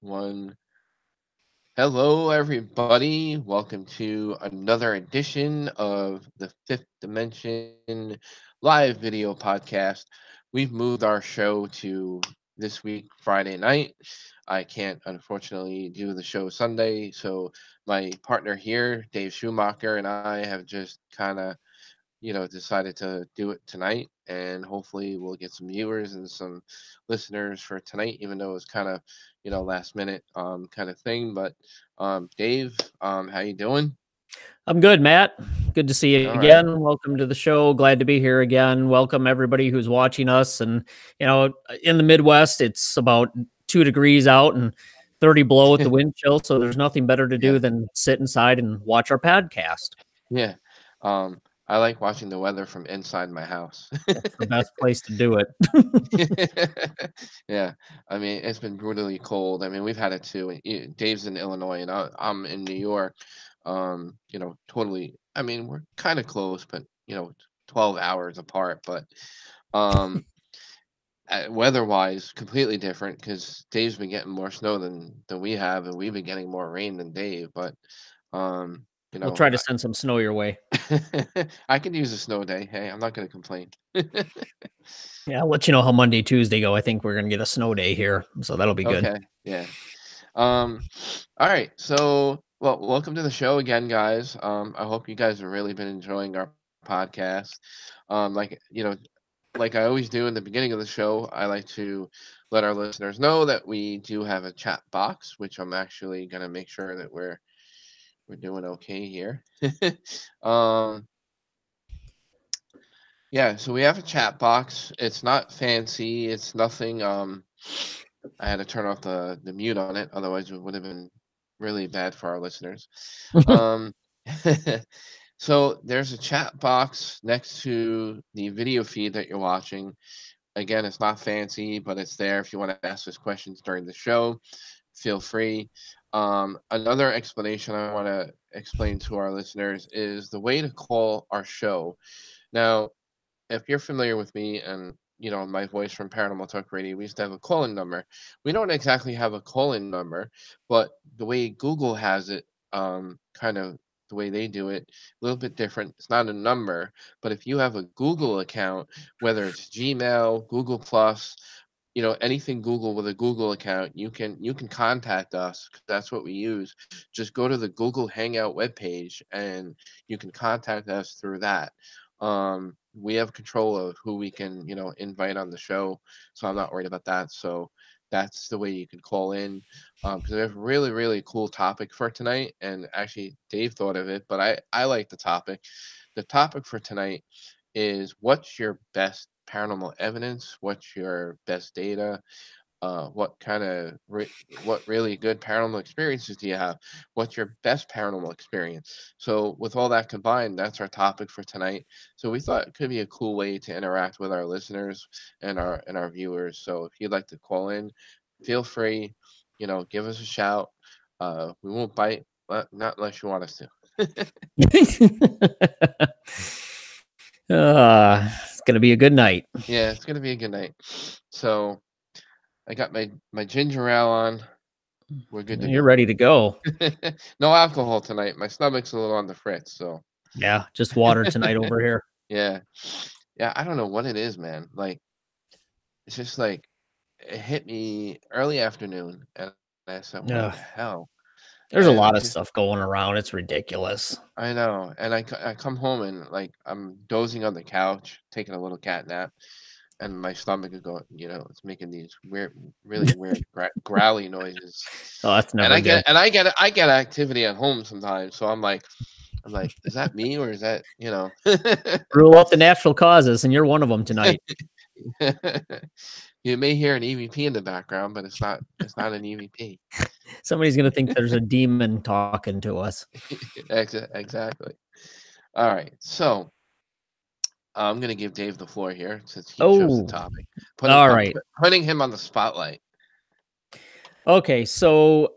One. Hello, everybody. Welcome to another edition of the Fifth Dimension live video podcast. We've moved our show to this week, Friday night. I can't, unfortunately, do the show Sunday. So, my partner here, Dave Schumacher, and I have just kind of decided to do it tonight, and hopefully we'll get some viewers and some listeners for tonight, even though it's kind of, last minute kind of thing. But Dave, how you doing? I'm good, Matt. Good to see you All right. again. Welcome to the show. Glad to be here again. Welcome everybody who's watching us. And in the Midwest, it's about 2 degrees out and 30 below with the wind chill. So there's nothing better to Yeah. do than sit inside and watch our podcast. Yeah. I like watching the weather from inside my house. That's the best place to do it. Yeah, I mean, it's been brutally cold. I mean, we've had it too. Dave's in Illinois, and I'm in New York. Totally. I mean, we're kind of close, but 12 hours apart. But um, weather-wise, completely different because Dave's been getting more snow than we have, and we've been getting more rain than Dave. But um, you We'll know, try to send some snow your way. I could use a snow day. Hey, I'm not going to complain. Yeah, I'll let you know how Monday, Tuesday go. I think we're going to get a snow day here. So that'll be good. Okay, yeah. Um, all right. So, well, welcome to the show again, guys. I hope you guys have really been enjoying our podcast. Like I always do in the beginning of the show, I like to let our listeners know that we do have a chat box, which I'm actually gonna make sure that we're doing okay here. um, yeah, so we have a chat box. It's not fancy. It's nothing. I had to turn off the mute on it, otherwise it would have been really bad for our listeners. Um, so there's a chat box next to the video feed that you're watching. Again, it's not fancy, but it's there if you want to ask us questions during the show. Feel free. Another explanation I want to explain to our listeners is the way to call our show. Now, if you're familiar with me and my voice from Paranormal Talk Radio, we used to have a call-in number. We don't exactly have a call-in number, but the way Google has it, kind of the way they do it, a little bit different. It's not a number, but if you have a Google account, whether it's Gmail, Google Plus, anything Google with a Google account, you can contact us 'cause that's what we use. Just go to the Google Hangout webpage and you can contact us through that. We have control of who we can invite on the show, so I'm not worried about that. So that's the way you can call in, because we have a really cool topic for tonight, and actually Dave thought of it, but I like the topic. The topic for tonight is, what's your best paranormal evidence? What's your best data? What really good paranormal experiences do you have? What's your best paranormal experience? So with all that combined, that's our topic for tonight. So we thought it could be a cool way to interact with our listeners and our viewers. So if you'd like to call in, feel free. Give us a shout. We won't bite, not unless you want us to. It's going to be a good night. Yeah, it's gonna be a good night. So I got my ginger ale on. We're good to You're go. ready to go. No alcohol tonight. My stomach's a little on the fritz, so Yeah, just water tonight over here. yeah. Yeah, I don't know what it is, man. Like, it's just like it hit me early afternoon, and I said, "What the Ugh, hell?" And there's a I lot just of stuff going around. It's ridiculous. I know, and I come home and like I'm dozing on the couch, taking a little cat nap, and my stomach is going, it's making these weird, really weird growly noises, Oh, that's and never I good. get and I get I get activity at home sometimes, so I'm like, is that me or is that? Rule out the natural causes, and you're one of them tonight. You may hear an EVP in the background, but it's not an EVP. Somebody's gonna think there's a demon talking to us. Exactly. All right. So I'm gonna give Dave the floor here since he chose the Oh, topic. all right. Putting him on the spotlight. Okay, so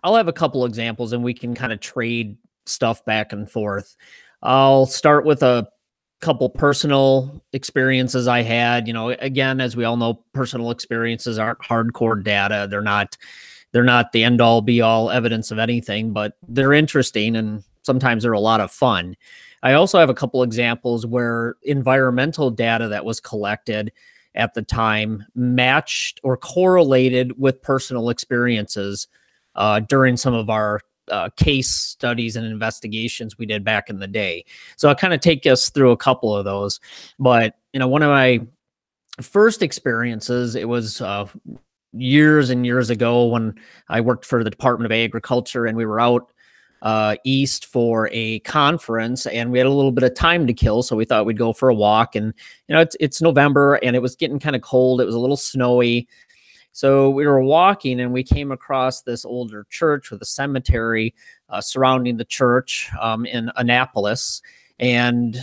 I'll have a couple examples, and we can kind of trade stuff back and forth. I'll start with a couple personal experiences I had. Again, as we all know, personal experiences aren't hardcore data. They're not They're not the end all be all evidence of anything, but they're interesting and sometimes they're a lot of fun. I also have a couple examples where environmental data that was collected at the time matched or correlated with personal experiences during some of our case studies and investigations we did back in the day. So I'll kind of take us through a couple of those. But, one of my first experiences, it was years and years ago when I worked for the Department of Agriculture, and we were out east for a conference, and we had a little bit of time to kill, so we thought we'd go for a walk. And it's November, and it was getting kind of cold. It was a little snowy, so we were walking, and we came across this older church with a cemetery surrounding the church in Annapolis. And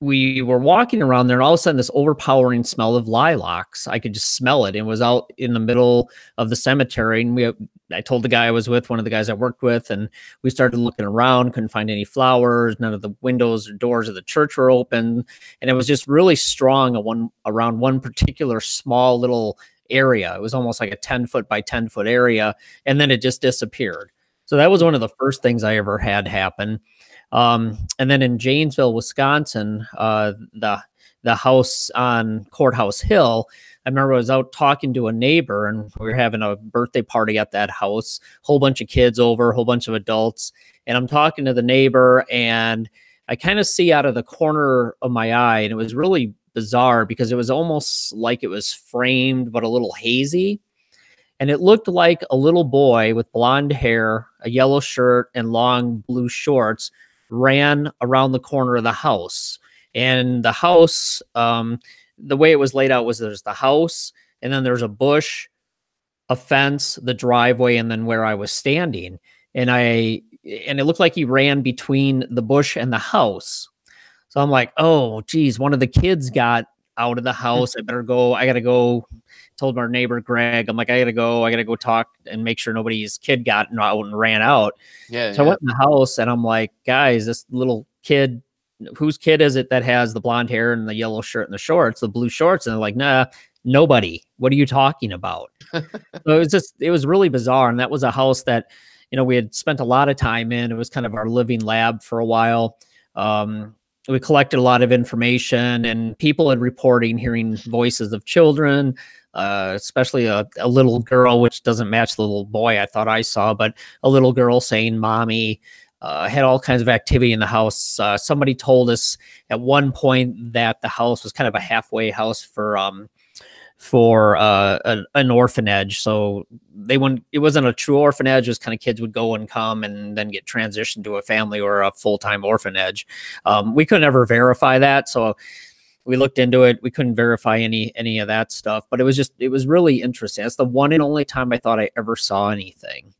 we were walking around there, and all of a sudden this overpowering smell of lilacs, I could just smell it. It was out in the middle of the cemetery. And I told the guy I was with, one of the guys I worked with, and we started looking around, couldn't find any flowers. None of the windows or doors of the church were open. And it was just really strong around one particular small little area. It was almost like a 10-foot by 10-foot area. And then it just disappeared. So that was one of the first things I ever had happen. And then in Janesville, Wisconsin, the house on Courthouse Hill, I remember I was out talking to a neighbor, and we were having a birthday party at that house, whole bunch of kids over, a whole bunch of adults. And I'm talking to the neighbor, and I kind of see out of the corner of my eye, and it was really bizarre because it was almost like it was framed, but a little hazy. And it looked like a little boy with blonde hair, a yellow shirt, and long blue shorts ran around the corner of the house. And the house, the way it was laid out was there's the house, and then there's a bush, a fence, the driveway, and then where I was standing. And it looked like he ran between the bush and the house. So I'm like, oh, geez, one of the kids got out of the house. I better go. I got to go. Told our neighbor, Greg, I'm like, I got to go talk and make sure nobody's kid got out and ran out. Yeah. So I went in the house, and I'm like, guys, this little kid, whose kid is it that has the blonde hair and the yellow shirt and the shorts, the blue shorts? And they're like, nah, nobody. What are you talking about? So it was really bizarre. And that was a house that, we had spent a lot of time in. It was kind of our living lab for a while. We collected a lot of information, and people had reporting hearing voices of children, especially a little girl, which doesn't match the little boy I thought I saw, but a little girl saying mommy, had all kinds of activity in the house. Somebody told us at one point that the house was kind of a halfway house for an orphanage. So it wasn't a true orphanage. It was kind of kids would go and come and then get transitioned to a family or a full-time orphanage. We couldn't ever verify that. So we looked into it. We couldn't verify any of that stuff, but it was really interesting. That's the one and only time I thought I ever saw anything.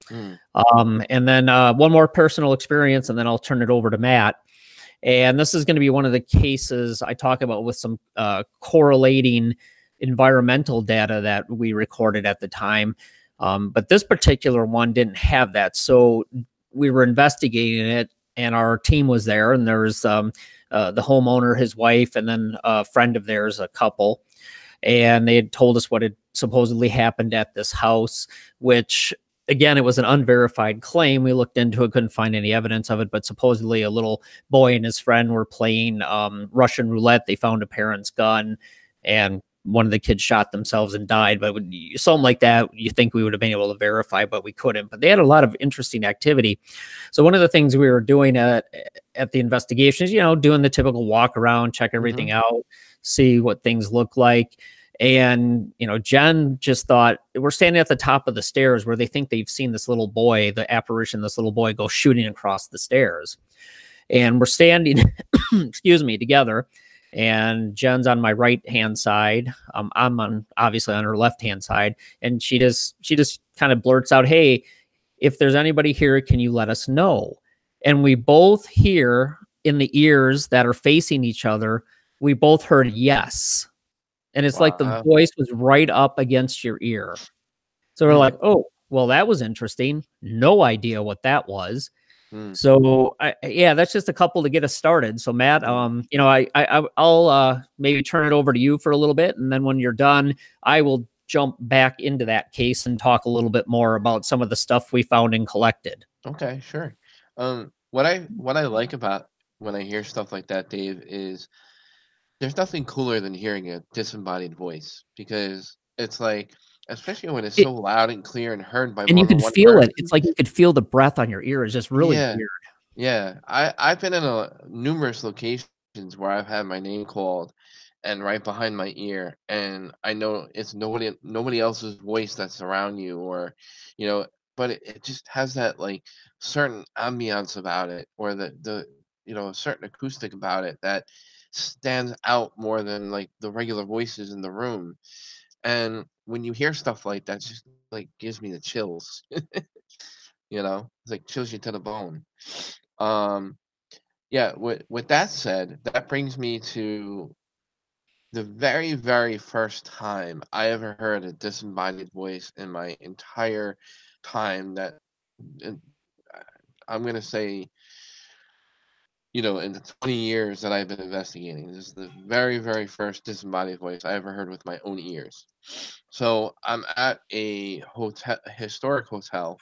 And then one more personal experience, and then I'll turn it over to Matt. And this is going to be one of the cases I talk about with some correlating environmental data that we recorded at the time. But this particular one didn't have that. So we were investigating it, and our team was there, and there was the homeowner, his wife, and then a friend of theirs, a couple. And they had told us what had supposedly happened at this house, which, again, it was an unverified claim. We looked into it, couldn't find any evidence of it, but supposedly a little boy and his friend were playing Russian roulette. They found a parent's gun, and one of the kids shot themselves and died. But something like that, you think we would have been able to verify, but we couldn't. But they had a lot of interesting activity. So one of the things we were doing at the investigation is, doing the typical walk around, check everything out, see what things look like. And, Jen just thought, we're standing at the top of the stairs where they think they've seen this little boy, the apparition, this little boy go shooting across the stairs. And we're standing, excuse me, together. And Jen's on my right-hand side. I'm obviously on her left-hand side. And she just kind of blurts out, hey, if there's anybody here, can you let us know? And we both hear in the ears that are facing each other, we both heard yes. And it's like the voice was right up against your ear. So we're like, oh, well, that was interesting. No idea what that was. So that's just a couple to get us started. So Matt, I'll maybe turn it over to you for a little bit, and then when you're done, I will jump back into that case and talk a little bit more about some of the stuff we found and collected. Okay, sure. What I like about when I hear stuff like that, Dave, is there's nothing cooler than hearing a disembodied voice because it's like, especially when it's It so loud and clear and heard by and you more than can one feel it. It's person. like you could feel the breath on your ear. It's just really Yeah, weird. yeah. I've been in numerous locations where I've had my name called and right behind my ear, and I know it's nobody else's voice that's around you, or you know, but it just has that like certain ambiance about it, or the a certain acoustic about it that stands out more than like the regular voices in the room. And when you hear stuff like that, just like gives me the chills. It's like chills you to the bone. Um, yeah, with that said, that brings me to the very, very first time I ever heard a disembodied voice in my entire time that and I'm gonna say, in the 20 years that I've been investigating, this is the very, very first disembodied voice I ever heard with my own ears. So I'm at a historic hotel,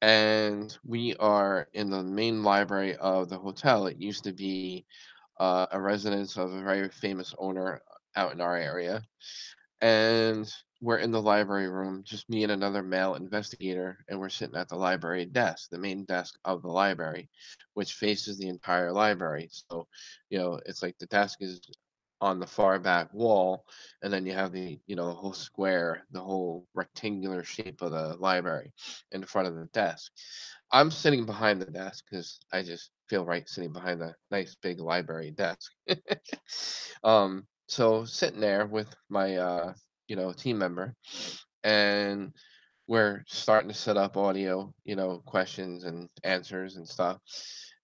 and we are in the main library of the hotel. It used to be a residence of a very famous owner out in our area. And we're in the library room, just me and another male investigator, and we're sitting at the library desk, the main desk of the library, which faces the entire library. So, it's like the desk is on the far back wall, and then you have the whole square, the whole rectangular shape of the library in front of the desk. I'm sitting behind the desk because I just feel right sitting behind the nice big library desk. So sitting there with my team member, and we're starting to set up audio, questions and answers and stuff.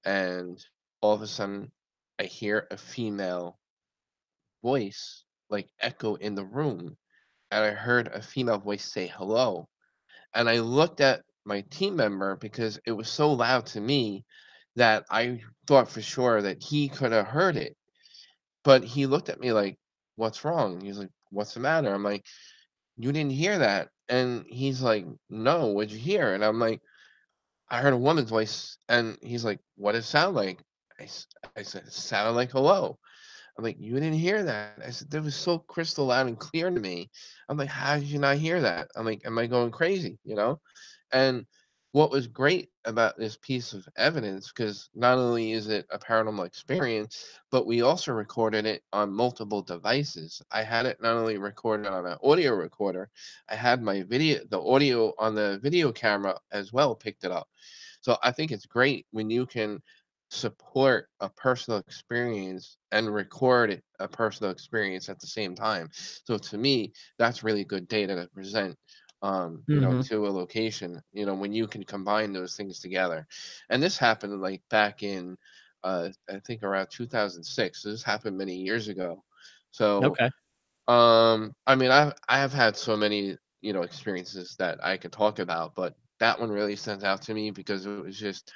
And all of a sudden I hear a female voice like echo in the room, and I heard a female voice say hello. And I looked at my team member because it was so loud to me that I thought for sure that he could have heard it. But he looked at me like, "What's wrong?" He's like, "What's the matter?" I'm like, "You didn't hear that." And he's like, "No, what'd you hear?" And I'm like, "I heard a woman's voice." And he's like, "What did it sound like?" I said, "It sounded like hello." I'm like, "You didn't hear that." I said, "That was so crystal loud and clear to me." I'm like, "How did you not hear that?" I'm like, "Am I going crazy?" And what was great about this piece of evidence, because not only is it a paranormal experience, but we also recorded it on multiple devices. I had it not only recorded on an audio recorder, I had the audio on the video camera as well picked it up. So I think it's great when you can support a personal experience and record a personal experience at the same time. So to me, that's really good data to present, Mhm. to a location, when you can combine those things together. And this happened like back in, I think around 2006. So this happened many years ago. So, Okay. I mean, I have had so many, experiences that I could talk about, but that one really stands out to me because it was just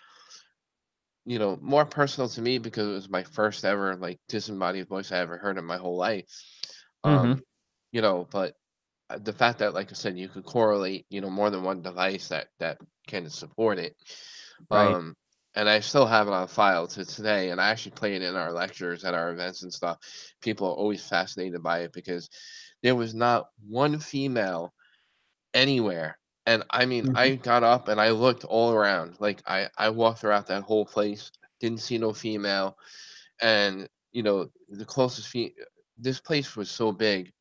more personal to me because it was my first ever like disembodied voice I ever heard in my whole life. Mhm. Um, but the fact that, like I said, you could correlate, more than one device that can support it. Right. Um, and I still have it on file to today, and I actually play it in our lectures at our events and stuff. People are always fascinated by it because there was not one female anywhere. And I mean, Mhm. I got up and I looked all around. Like I walked throughout that whole place, didn't see no female, and the closest this place was so big,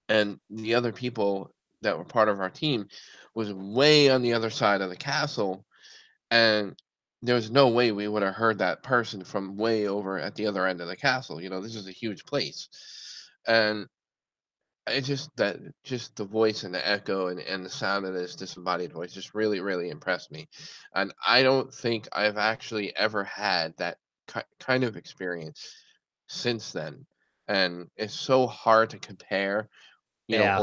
and the other people that were part of our team was way on the other side of the castle, and there was no way we would have heard that person from way over at the other end of the castle. This is a huge place, and it just the voice and the echo and the sound of this disembodied voice just really, really impressed me. And I don't think I've actually ever had that kind of experience since then. And it's so hard to compare, Yeah.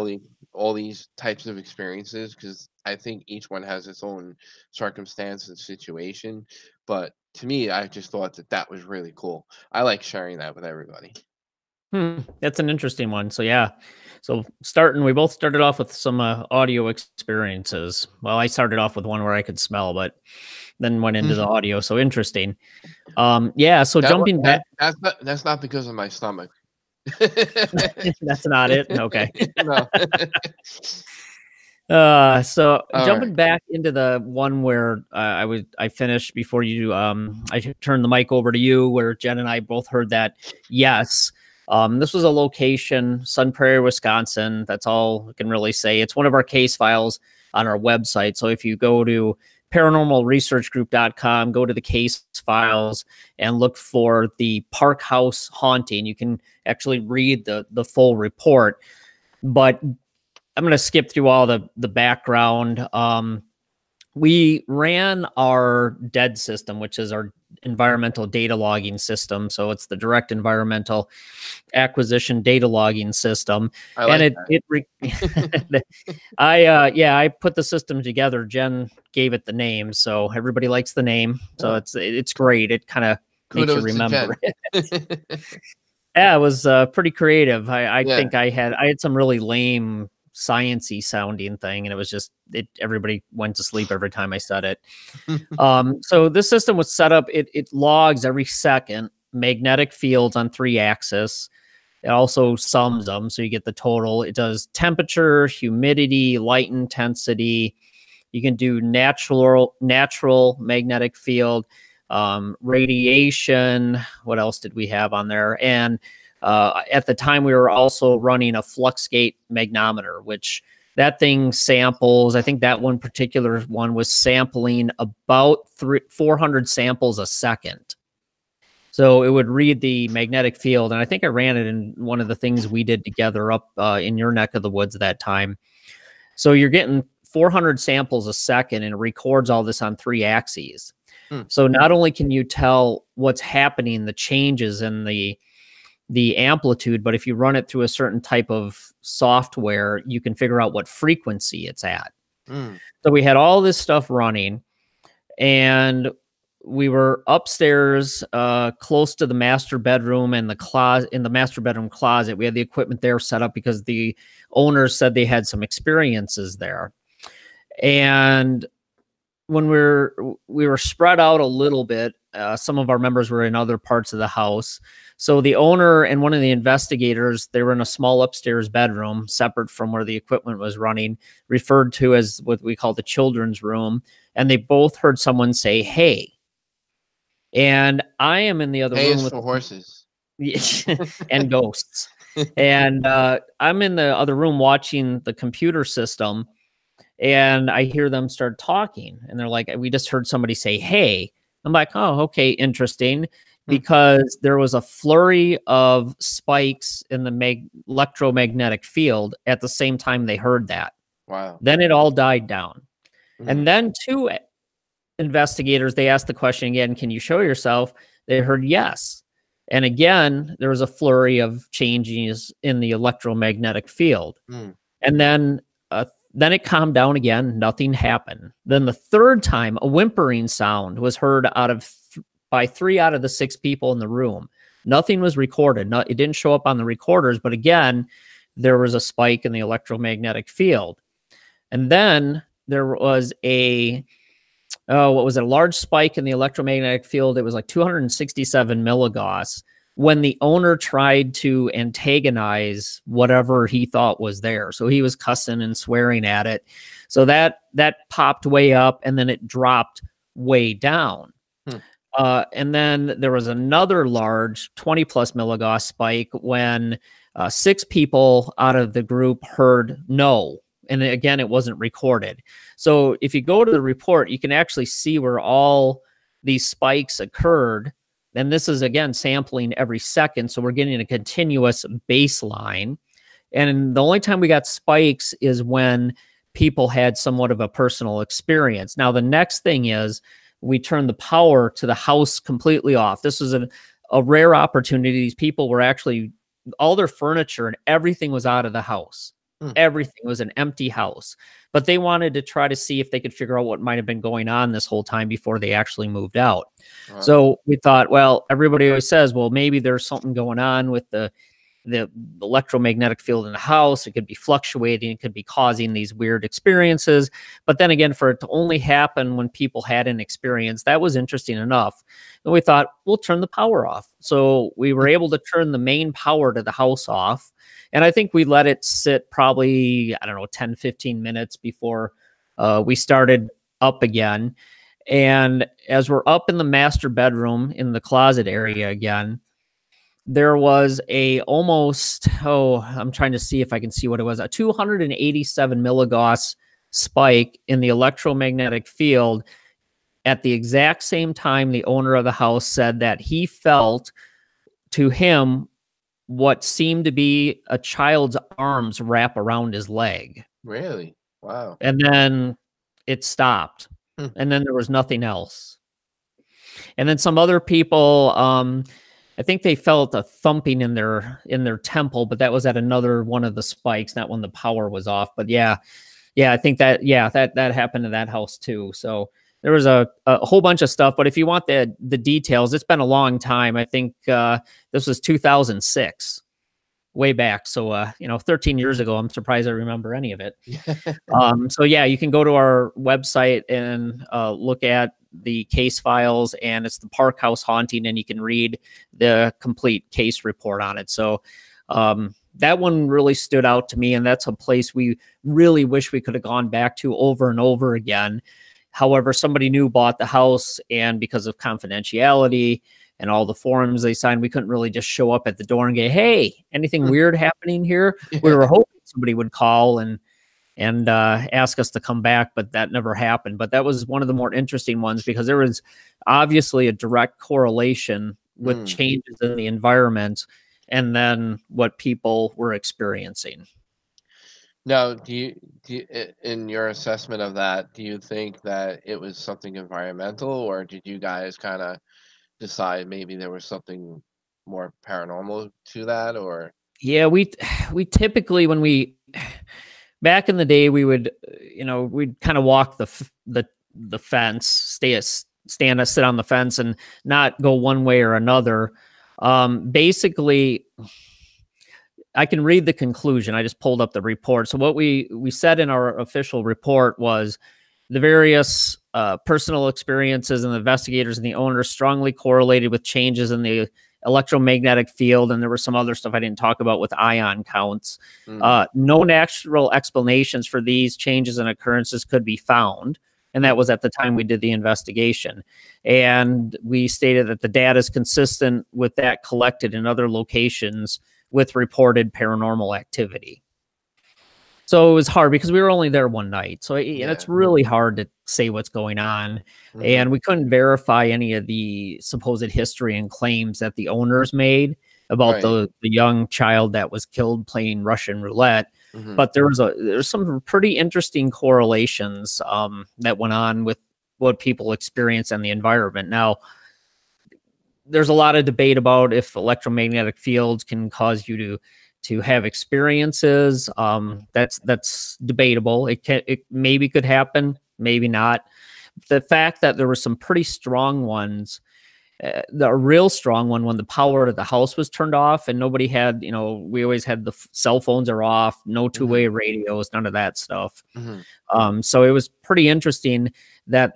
all these types of experiences because I think each one has its own circumstance and situation. But to me, I just thought that that was really cool. I like sharing that with everybody. Hmm. That's an interesting one. So yeah. We both started off with some audio experiences. Well, I started off with one where I could smell, but then went into the audio. So interesting. Yeah. So jumping back, That's not because of my stomach. that's not it. Okay. No. So All right. jumping back into the one where I finished before you, I turned the mic over to you, where Jen and I both heard that. Yes. This was a location, Sun Prairie, Wisconsin. That's all I can really say. It's one of our case files on our website. So if you go to paranormalresearchgroup.com, go to the case files and look for the Park House haunting. You can actually read the full report. But I'm going to skip through all the background. We ran our DEAD system, which is our environmental data logging system. So it's the direct environmental acquisition data logging system. I like I put the system together. Jen gave it the name, so everybody likes the name. So it's great. It kind of makes you remember it. Yeah, it was pretty creative. I think I had some really lame science-y sounding thing, and it was just everybody went to sleep every time I said it. So this system was set up, it logs every second magnetic fields on 3 axes. It also sums them, so you get the total. It does temperature, humidity, light intensity. You can do natural magnetic field, radiation. What else did we have on there? And at the time, we were also running a Fluxgate magnometer, which that thing samples. I think that one particular one was sampling about 400 samples a second. So it would read the magnetic field. And I think I ran it in one of the things we did together up in your neck of the woods at that time. So you're getting 400 samples a second, and it records all this on 3 axes. So not only can you tell what's happening, the changes in the amplitude, but if you run it through a certain type of software, you can figure out what frequency it's at. So we had all this stuff running, and we were upstairs, close to the master bedroom and the closet. In the master bedroom closet, we had the equipment there set up because the owners said they had some experiences there. And when we were spread out a little bit, some of our members were in other parts of the house. So the owner and one of the investigators, they were in a small upstairs bedroom, separate from where the equipment was running, referred to as what we call the children's room. And they both heard someone say, "Hey." And I am in the other room with for horses and ghosts. And I'm in the other room watching the computer system, and I hear them start talking. And they're like, "We just heard somebody say, 'Hey.'" I'm like, "Oh, okay, interesting." Because there was a flurry of spikes in the electromagnetic field at the same time they heard that. Wow. Then it all died down. And then 2 investigators, they asked the question again, "Can you show yourself?" They heard yes. And again, there was a flurry of changes in the electromagnetic field. And then it calmed down again. Nothing happened. Then the 3rd time, a whimpering sound was heard by 3 out of the 6 people in the room. Nothing was recorded. It didn't show up on the recorders, but again, there was a spike in the electromagnetic field. And then there was a large spike in the electromagnetic field. It was like 267 milligauss when the owner tried to antagonize whatever he thought was there. So he was cussing and swearing at it. So that popped way up, and then it dropped way down. And then there was another large 20 plus milligauss spike when 6 people out of the group heard no. And again, it wasn't recorded. So if you go to the report, you can actually see where all these spikes occurred. And this is, again, sampling every second. So we're getting a continuous baseline. And the only time we got spikes is when people had somewhat of a personal experience. Now, the next thing is we turned the power to the house completely off. This was a rare opportunity. These people were actually, all their furniture and everything was out of the house. Everything was an empty house. But they wanted to try to see if they could figure out what might have been going on this whole time before they actually moved out. So we thought, well, everybody always says, well, maybe there's something going on with the the electromagnetic field in the house. It could be fluctuating, it could be causing these weird experiences. But then again, for it to only happen when people had an experience, that was interesting enough. And we thought, we'll turn the power off. So we were able to turn the main power to the house off. And I think we let it sit probably, I don't know, 10, 15 minutes before we started up again. And as we're up in the master bedroom in the closet area again, there was a almost, oh, I'm trying to see if I can see what it was, a 287 milligauss spike in the electromagnetic field at the exact same time the owner of the house said that he felt, to him, what seemed to be a child's arms wrap around his leg. Really? Wow. And then it stopped. Hmm. And then there was nothing else. And then some other people, I think they felt a thumping in their temple, but that was at another one of the spikes, not when the power was off. But yeah, I think that happened to that house too. So there was a whole bunch of stuff. But if you want the details, it's been a long time. I think this was 2006, way back. So 13 years ago. I'm surprised I remember any of it. So yeah, you can go to our website and look at the case files, and it's the Park House haunting, and you can read the complete case report on it. So that one really stood out to me, and that's a place we really wish we could have gone back to over and over again. However, somebody new bought the house, and because of confidentiality and all the forms they signed, we couldn't really just show up at the door and go, "Hey, anything weird happening here?" We Yeah. were hoping somebody would call and ask us to come back, but that never happened. But that was one of the more interesting ones because there was obviously a direct correlation with Mm. changes in the environment and then what people were experiencing. Now, in your assessment of that, do you think that it was something environmental, or did you guys kind of decide maybe there was something more paranormal to that, or? Yeah, we typically when we back in the day we would we'd kind of walk the fence, sit on the fence and not go one way or another. Basically, I can read the conclusion. I just pulled up the report. So what we said in our official report was the various personal experiences and the investigators and the owners strongly correlated with changes in the electromagnetic field, and there was some other stuff I didn't talk about with ion counts. Mm. No natural explanations for these changes and occurrences could be found, and that was at the time we did the investigation. And we stated that the data is consistent with that collected in other locations with reported paranormal activity. So it was hard because we were only there one night. So and it's Yeah. really hard to say what's going on. Hmm. And we couldn't verify any of the supposed history and claims that the owners made about Right. the young child that was killed playing Russian roulette. Hmm. But there's some pretty interesting correlations that went on with what people experience and the environment. Now, there's a lot of debate about if electromagnetic fields can cause you to have experiences. That's debatable. It maybe could happen, maybe not. The fact that there were some pretty strong ones, the real strong one when the power to the house was turned off and nobody had, we always had the cell phones are off, no Hmm. two-way radios, none of that stuff. Hmm. So it was pretty interesting that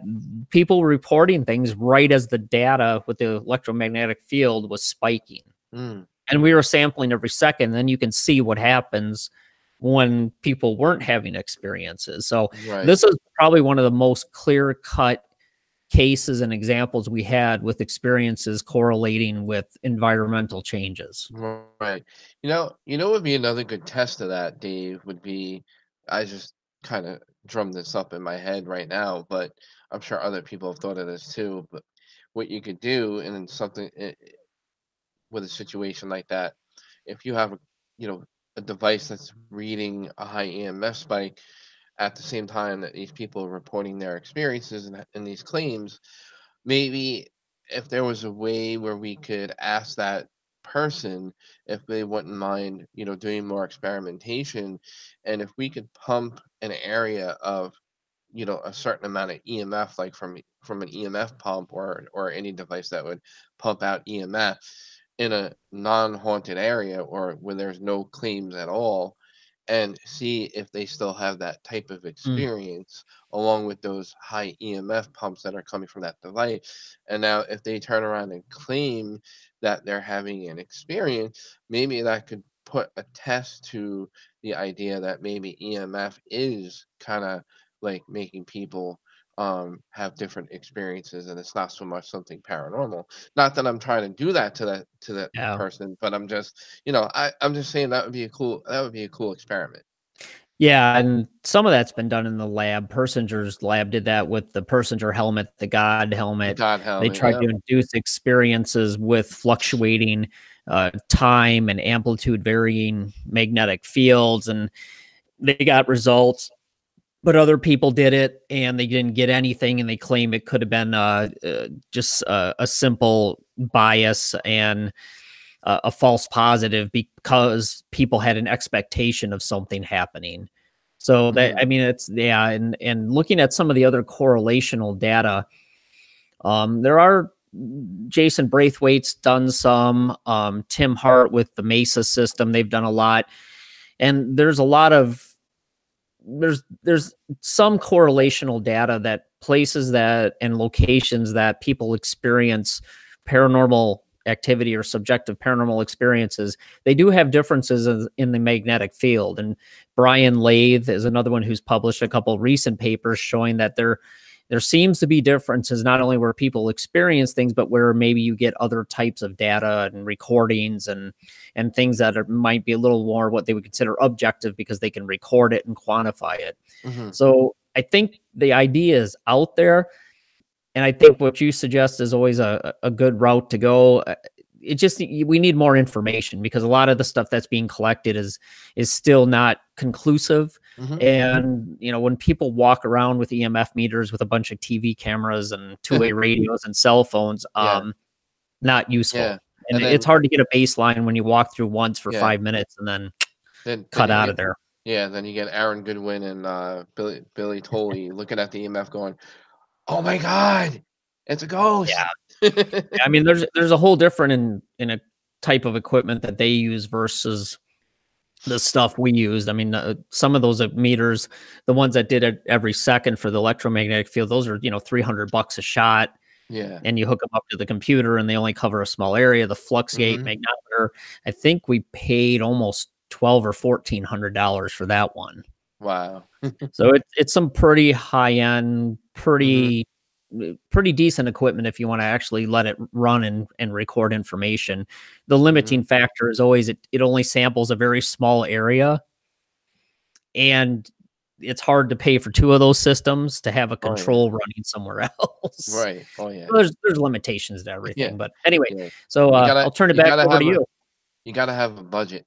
people were reporting things right as the data with the electromagnetic field was spiking. Mm. And we were sampling every second. Then you can see what happens when people weren't having experiences. So Right. this is probably one of the most clear cut cases and examples we had with experiences correlating with environmental changes. Right. What would be another good test of that, Dave, would be, I just kind of drummed this up in my head right now, but I'm sure other people have thought of this too. But what you could do in something with a situation like that, if you have you know, a device that's reading a high EMF spike at the same time that these people are reporting their experiences and these claims, maybe if there was a way where we could ask that person if they wouldn't mind, doing more experimentation, and if we could pump an area of, a certain amount of EMF, like from an EMF pump or any device that would pump out EMF, in a non-haunted area or where there's no claims at all and see if they still have that type of Mm, experience along with those high EMF pumps that are coming from that device. And now, if they turn around and claim that they're having an experience, maybe that could put a test to the idea that maybe EMF is kind of like making people have different experiences and it's not so much something paranormal. Not that I'm trying to do that to that yeah. person, but I'm just, I'm just saying that would be a cool experiment. Yeah, and some of that's been done in the lab. Persinger's lab did that with the Persinger helmet, the God The helmet. God They helmet, tried yeah. to induce experiences with fluctuating time and amplitude varying magnetic fields, and they got results. But other people did it and they didn't get anything, and they claim it could have been just a simple bias and a false positive because people had an expectation of something happening. So that, Mhm, I mean, it's, yeah, and looking at some of the other correlational data, there are, Jason Braithwaite's done some, Tim Hart with the Mesa system, they've done a lot, and there's a lot of, there's some correlational data that places that and locations that people experience paranormal activity or subjective paranormal experiences, they do have differences in the magnetic field. And Brian Lathe is another one who's published a couple recent papers showing that there seems to be differences not only where people experience things, but where maybe you get other types of data and recordings and things that might be a little more what they would consider objective because they can record it and quantify it. mhm. So I think the idea is out there, and I think what you suggest is always a good route to go. It just, we need more information because a lot of the stuff that's being collected is still not conclusive. Mhm. And when people walk around with EMF meters with a bunch of TV cameras and two-way radios and cell phones, Yeah, not yeah, useful. And and it's then hard to get a baseline when you walk through once for yeah, 5 minutes and then then cut you out get of there. then you get Aaron Goodwin and, Billy Tolley looking at the EMF going, "Oh my god, it's a Yeah. ghost." I mean, there's a whole different in a type of equipment that they use versus the stuff we used. I mean, some of those meters, the ones that did it every second for the electromagnetic field, those are, $300 a shot, Yeah, and you hook them up to the computer and they only cover a small area. The flux gate mhm. magnetometer, I think we paid almost 12 or $1,400 for that one. Wow. So it's some pretty high end, Mhm. pretty decent equipment if you want to actually let it run and record information. The Mhm. limiting factor is always it only samples a very small area, and it's hard to pay for two of those systems to have a Oh, yeah. control running somewhere else. Right. Oh, yeah. So there's limitations to Yeah, everything. But anyway, yeah. so You gotta I'll turn it you back gotta over to have a you. you gotta have a budget.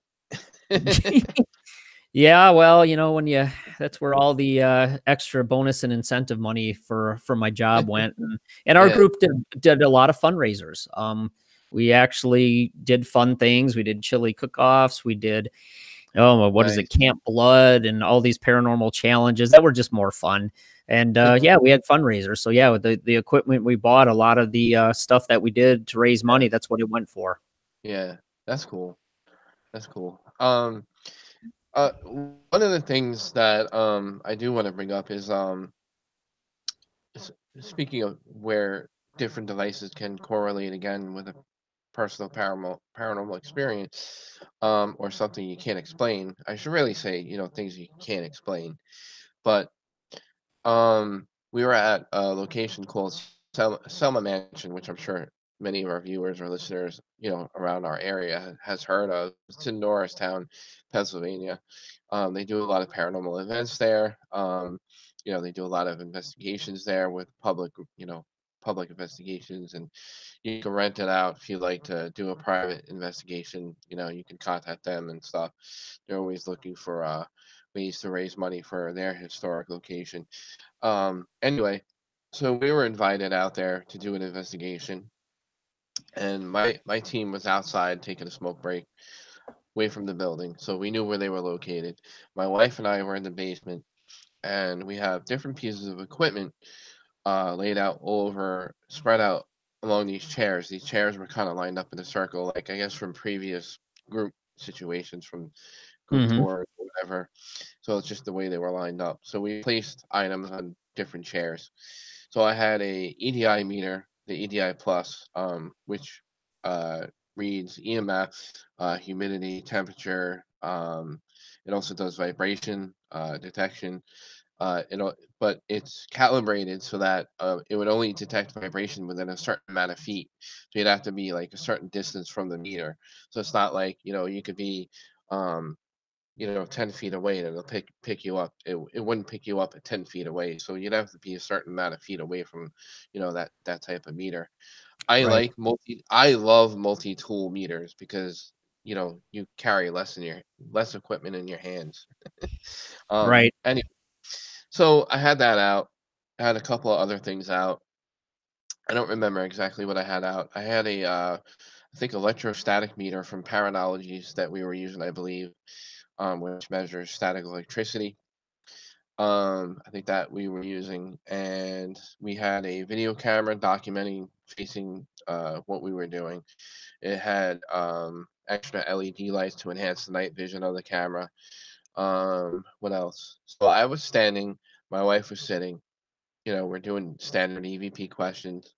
Yeah, well, when you that's where all the extra bonus and incentive money for my job went, and our Yeah, group did a lot of fundraisers. We actually did fun things. We did chili cook-offs. We did, oh, well, what is it, nice. Camp Blood, and all these paranormal challenges that were just more fun. And yeah, we had fundraisers. So yeah, with the equipment we bought, a lot of the stuff that we did to raise Yeah, money, that's what it went for. yeah. That's cool. That's cool. One of the things that, I do wanna bring up is, s speaking of where different devices can correlate again with a personal paranormal experience, or something you can't explain. I should really say, things you can't explain. But we were at a location called Selma Mansion, which I'm sure many of our viewers or listeners, around our area has heard of. It's in Norristown, Pennsylvania. They do a lot of paranormal events there. They do a lot of investigations there with public investigations, and you can rent it out if you like to do a private investigation. You can contact them and stuff. They're always looking for ways to raise money for their historic location. Anyway, so we were invited out there to do an investigation, and my team was outside taking a smoke break away from the building, so we knew where they were located. My wife and I were in the basement, and we have different pieces of equipment laid out all over, spread out along these chairs. These chairs were kind of lined up in a circle, like I guess from previous group situations, from group Mhm. tours or whatever. So it's just the way they were lined up. So we placed items on different chairs. So I had a EDI meter, the EDI Plus, which uh, reads EMF, humidity, temperature. It also does vibration detection. But it's calibrated so that it would only detect vibration within a certain amount of feet. So you'd have to be like a certain distance from the meter. So it's not like you could be um, 10 feet away and it'll pick you up. It wouldn't pick you up at 10 feet away. So you'd have to be a certain amount of feet away from, that type of meter. Right. I love multi-tool meters because, you carry less equipment in your hands. Right. Anyway, so I had that out. I had a couple of other things out. I don't remember exactly what I had out. I had I think electrostatic meter from Paranologies that we were using, I believe, which measures static electricity. I think that we were using, and we had a video camera documenting facing what we were doing. It had extra LED lights to enhance the night vision of the camera. What else? So I was standing, my wife was sitting. We're doing standard EVP questions,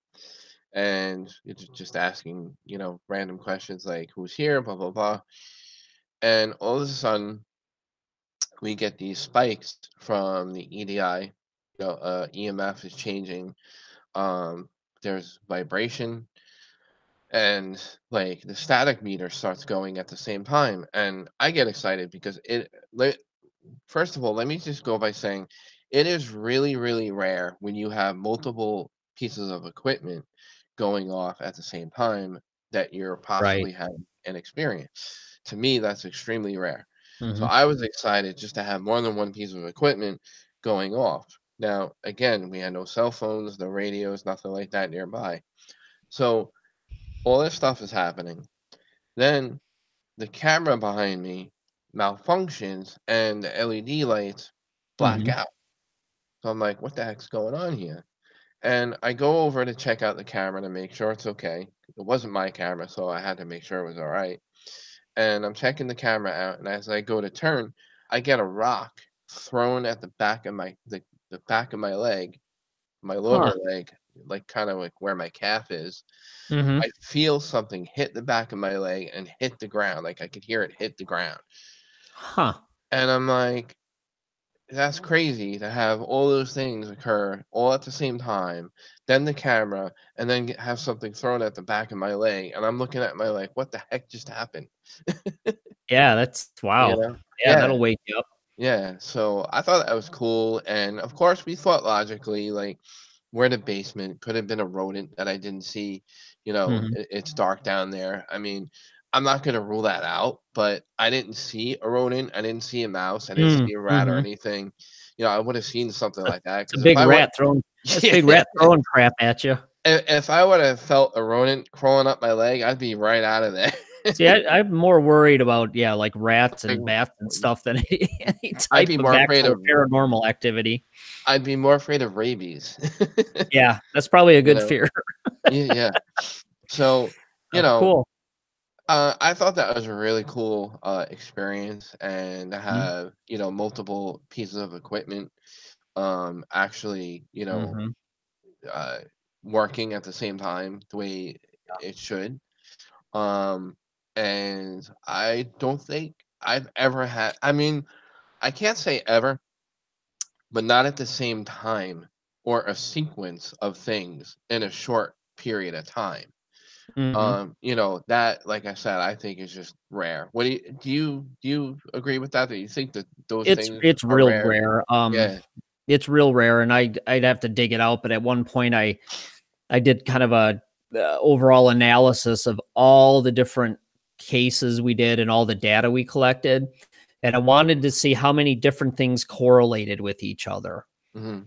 and it's just asking, random questions like who's here, blah blah blah. And all of a sudden, we get these spikes from the EDI. EMF is changing. Um, there's vibration, and like the static meter starts going at the same time, and I get excited because first of all, let me just go by saying it is really, really rare when you have multiple pieces of equipment going off at the same time that you're Right. possibly having an experience. To me, that's extremely rare. So Mhm. I was excited just to have more than one piece of equipment going off. Now, again, we had no cell phones, no radios, nothing like that nearby. So all this stuff is happening. Then the camera behind me malfunctions and the LED lights black Mhm. out. So I'm like, what the heck's going on here? And I go over to check out the camera to make sure it's okay. It wasn't my camera, so I had to make sure it was all right. And I'm checking the camera out, and as I go to turn, I get a rock thrown at the back of the back of my leg, my Huh. lower leg, like kind of like where my calf is. Mhm. I feel something hit the back of my leg and hit the ground, like I could hear it hit the ground. Huh. And I'm like, that's crazy to have all those things occur all at the same time, then the camera, and then have something thrown at the back of my leg. And I'm looking at my like, what the heck just happened? Yeah, that's You wow. know? Yeah, Yeah. that'll wake you up. Yeah. So I thought that was cool. And of course, we thought logically, like, we're in a basement. Could have been a rodent that I didn't see. Mhm. It's dark down there. I mean, I'm not going to rule that out, but I didn't see a rodent. I didn't see a mouse. I didn't Mm. see a rat or Mhm. anything. I would have seen something like that It's a because if big I would, rat throwing that's a big yeah, rat throwing crap at you. if I would have felt a rodent crawling up my leg, I'd be right out of there. See, I'm more worried about, yeah, like rats Like, and bats and stuff than any I'd type be of more afraid actual of paranormal activity. rabies. Yeah, that's probably a you good know, fear. yeah, yeah. So, you Oh, know, cool. I thought that was a really cool experience, and to Mhm. have multiple pieces of equipment actually Mhm. uh, working at the same time the way it should. Um, and I don't think I've ever had. I mean, I can't say ever, but not at the same time or a sequence of things in a short period of time. Mhm. That, like I said, I think is just rare. What do you agree with that? Do you think that those It's things it's are real rare? rare. Yeah. It's real rare, and I'd have to dig it out, but at one point I did kind of a overall analysis of all the different cases we did and all the data we collected, and I wanted to see how many different things correlated with each other, Hmm.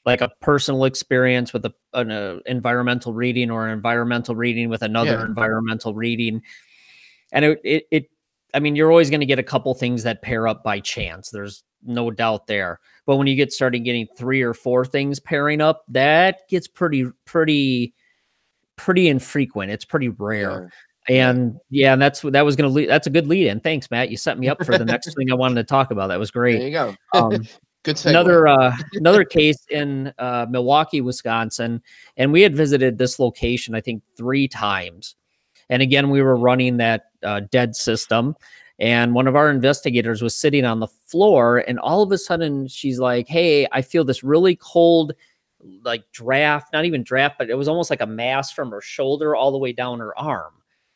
like a personal experience with an environmental reading or an environmental reading with another Yeah. environmental reading, and it I mean, you're always going to get a couple things that pair up by chance. There's no doubt there. But when you get started getting three or four things pairing up, that gets pretty infrequent. It's pretty rare. Yeah. Yeah. And yeah, and that's a good lead in. Thanks, Matt. You set me up for the next thing I wanted to talk about. That was There great. you go. Um, Good segue. another case in Milwaukee, Wisconsin, and we had visited this location I think 3 times. And again, we were running that dead system, and one of our investigators was sitting on the floor, and all of a sudden she's like, "Hey, I feel this really cold, like draft, not even draft, but it was almost like a mass from her shoulder all the way down her arm."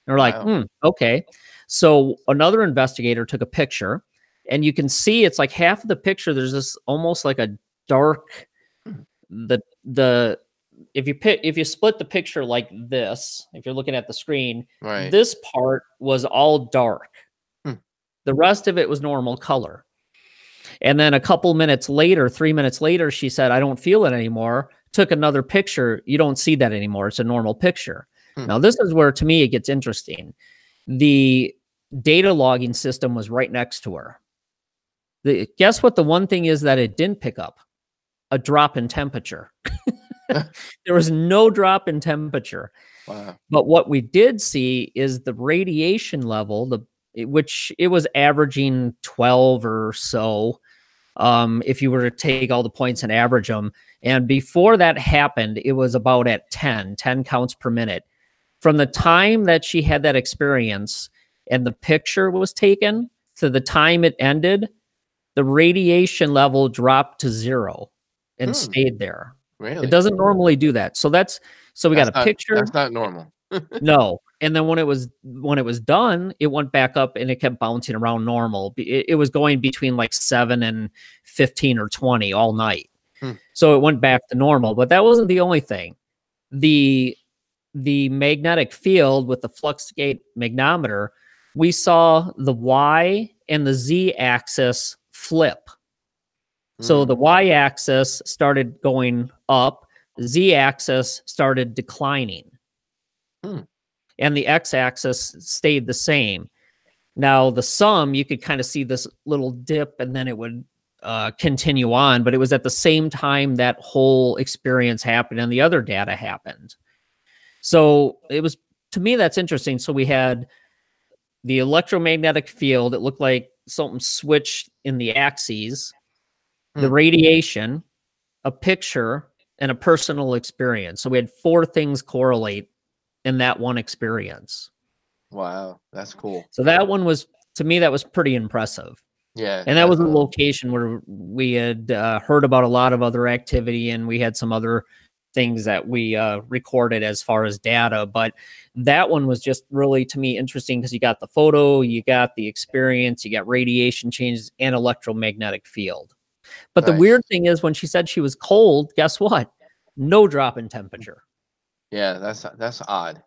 And we're like, Wow. okay. So another investigator took a picture, and you can see it's like half of the picture. There's this almost like a dark, Hmm. the if you split the picture like this, if you're looking at the screen, Right. this part was all dark. Hmm. The rest of it was normal color. And then a couple minutes later, 3 minutes later, she said, I don't feel it anymore. Took another picture. You don't see that anymore. It's a normal picture. Hmm. Now, this is where to me it gets interesting. The data logging system was right next to her. Guess what? The one thing is that it didn't pick up a drop in temperature. There was no drop in temperature. Wow. But what we did see is the radiation level, which it was averaging 12 or so, if you were to take all the points and average them. And before that happened, it was about at 10 counts per minute. From the time that she had that experience and the picture was taken to the time it ended, the radiation level dropped to 0 and Hmm. stayed there. It Really? doesn't normally do that. So we got a That's picture. not normal. No. And then when it was done, it went back up and it kept bouncing around normal. It was going between like 7 and 15 or 20 all night. Hmm. So it went back to normal, but that wasn't the only thing. The the magnetic field with the flux gate magnometer, we saw the Y and the Z axis flip. So the Hmm. Y axis started going up, the Z axis started declining, Hmm. and the X axis stayed the same. Now, the sum, you could kind of see this little dip and then it would continue on, but it was at the same time that whole experience happened and the other data happened. So it was, to me, that's interesting. So we had the electromagnetic field, it looked like something switched in the axes, the Hmm. radiation, a picture, and a personal experience. So we had 4 things correlate in that one experience. Wow. That's cool. So that one was, to me, that was pretty impressive. Yeah. And that was a Definitely. location where we had heard about a lot of other activity, and we had some other things that we recorded as far as data. But that one was just really, to me, interesting because you got the photo, you got the experience, you got radiation changes and electromagnetic field. But the Nice. weird thing is when she said she was cold, guess what? No drop in temperature. Yeah. That's odd.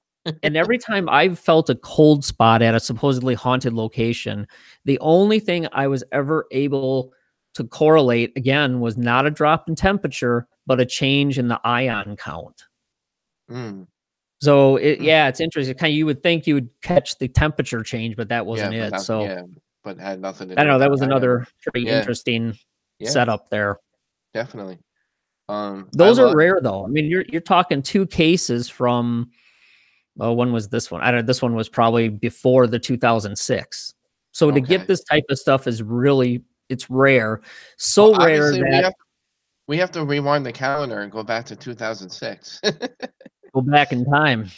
And every time I've felt a cold spot at a supposedly haunted location, the only thing I was ever able to correlate again was not a drop in temperature, but a change in the ion count. Mm. So Hmm. it's interesting. Kind of, you would think you would catch the temperature change, but that Yeah. wasn't But it. not. So Yeah. But had nothing to I do don't with know. That the was ion. another pretty Yeah. interesting Yeah. setup there. Definitely. I Those are love. rare though. I mean, you're talking 2 cases from, well, when was this one? I don't know. This one was probably before the 2006. So to get Okay. this type of stuff is really, it's rare. Well, So rare obviously that we have to rewind the calendar and go back to 2006. go back in time.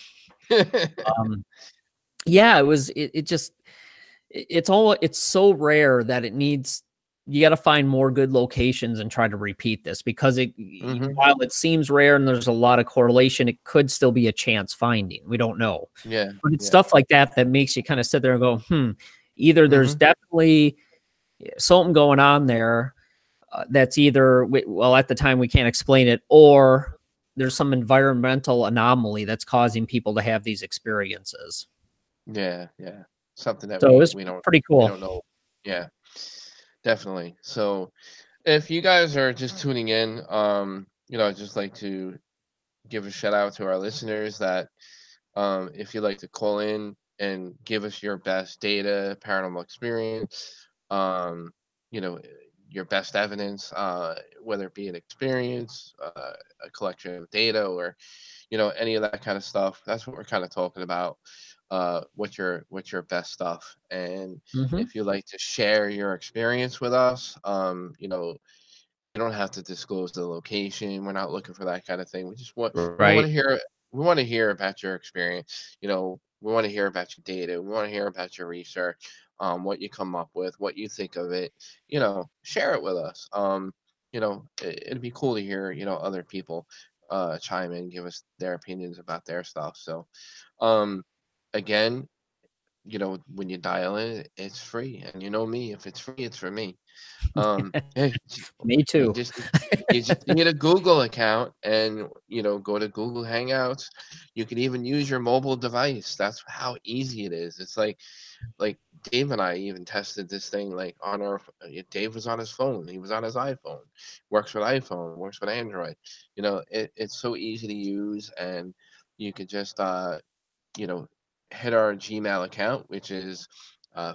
Um, yeah, it just, it's so rare that it needs, you got to find more good locations and try to repeat this because Hmm. while it seems rare and there's a lot of correlation, it could still be a chance finding. We don't know. Yeah. But it's Yeah. stuff like that that makes you kind of sit there and go, either there's Hmm. definitely something going on there that's either, well, at the time we can't explain it, or there's some environmental anomaly that's causing people to have these experiences. Yeah. Yeah. Something that So it's we don't pretty we cool. don't know. Yeah. Definitely. So if you guys are just tuning in, I'd just like to give a shout out to our listeners that if you'd like to call in and give us your best data, paranormal experience, um, you know, your best evidence, whether it be an experience, a collection of data, or any of that kind of stuff. That's what we're kind of talking about. What's your best stuff, and Hmm. if you like to share your experience with us, you don't have to disclose the location. We're not looking for that kind of thing. We want Right. to hear we want to hear about your experience. We want to hear about your data. We want to hear about your research, what you come up with, what you think of it. Share it with us. It'd be cool to hear other people chime in, give us their opinions about their stuff. So, um, again, when you dial in, it's free, and you know me. If it's free, it's for me. Hey, Me you too. just you just need a Google account and go to Google Hangouts. You can even use your mobile device. That's how easy it is. It's like Dave and I even tested this thing like on our. Dave was on his phone. He was on his iPhone. Works with iPhone. Works with Android. It's so easy to use, and you could just you know, hit our Gmail account, which is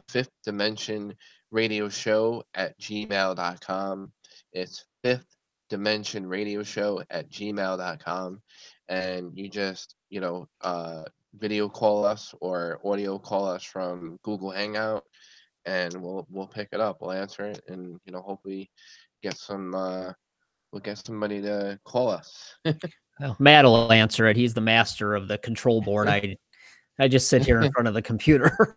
fifth dimension radio show at gmail.com. It's fifth dimension radio show at gmail.com. And you just, video call us or audio call us from Google Hangout, and we'll pick it up. We'll answer it, and hopefully get some we'll get somebody to call us. Well, Matt will answer it. He's the master of the control board. I just sit here in front of the computer.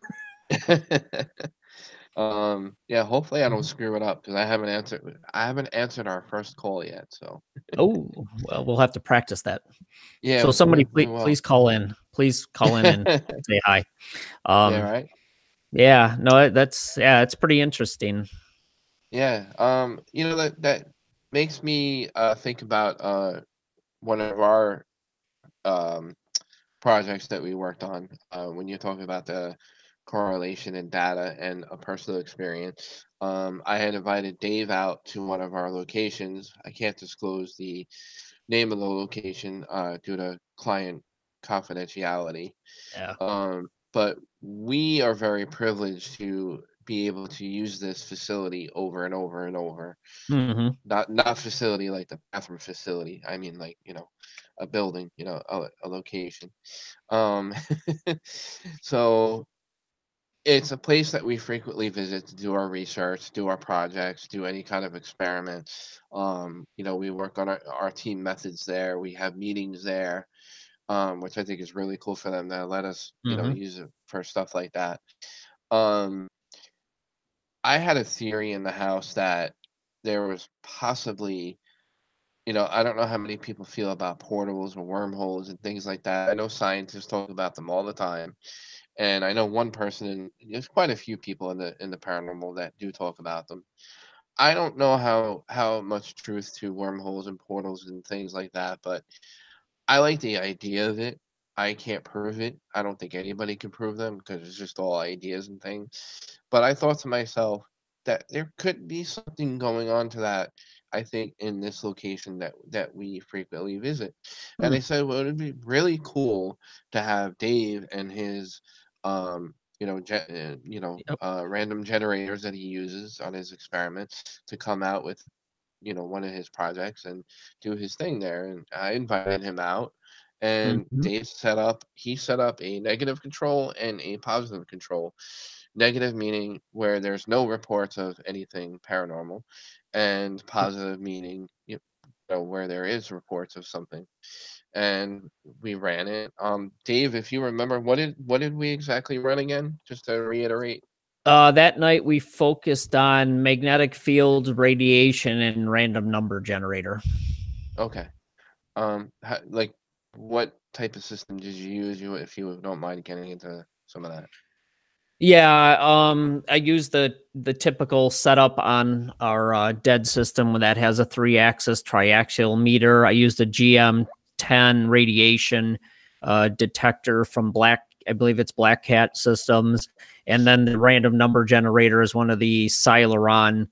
Yeah, hopefully I don't Mhm. screw it up because I haven't answered our first call yet. So Oh, well, we'll have to practice that. yeah, So we, somebody we will. please call in. Please call in and say hi. Yeah, Um, right. yeah, no, it's pretty interesting. Yeah. That makes me think about one of our um projects that we worked on. When you're talking about the correlation in data and a personal experience, I had invited Dave out to one of our locations. I can't disclose the name of the location due to client confidentiality. Yeah. But we are very privileged to be able to use this facility over and over and over. Mhm. Not facility like the bathroom facility. I mean, like, a building, a location. Um, so it's a place that we frequently visit to do our research, do our projects, do any kind of experiment. We work on our team methods there. We have meetings there, which I think is really cool for them to let us, Mhm. use it for stuff like that. Um, I had a theory in the house that there was possibly, I don't know how many people feel about portals or wormholes and things like that. I know scientists talk about them all the time. And I know one person, and there's quite a few people in the paranormal that do talk about them. I don't know how much truth to wormholes and portals and things like that, but I like the idea of it. I can't prove it. I don't think anybody can prove them because it's just all ideas and things. But I thought to myself that there could be something going on to that. I think in this location that we frequently visit, and Mm. I said, well, it'd be really cool to have Dave and his, Yep. random generators that he uses on his experiments to come out with one of his projects and do his thing there. And I invited him out, and Mhm. he set up a negative control and a positive control. Negative meaning where there's no reports of anything paranormal, and positive meaning where there is reports of something. And we ran it. Dave, if you remember, what did we exactly run again? Just to reiterate. That night we focused on magnetic field radiation and random number generator. Okay. Like, what type of system did you use? If you don't mind getting into some of that. Yeah, I use the typical setup on our dead system that has a 3-axis triaxial meter. I used a GM10 radiation detector from I believe it's Black Cat Systems, and then the random number generator is one of the Celeron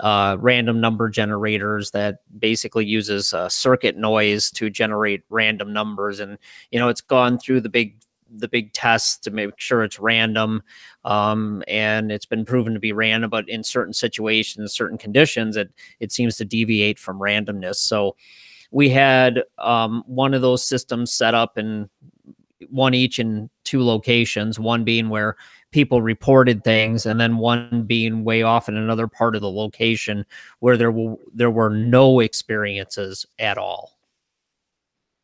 random number generators that basically uses circuit noise to generate random numbers. And it's gone through the big the big tests to make sure it's random, and it's been proven to be random. But in certain situations, certain conditions, it seems to deviate from randomness. So we had one of those systems set up in one each in two locations, one being where people reported things, and then one being way off in another part of the location where there were no experiences at all.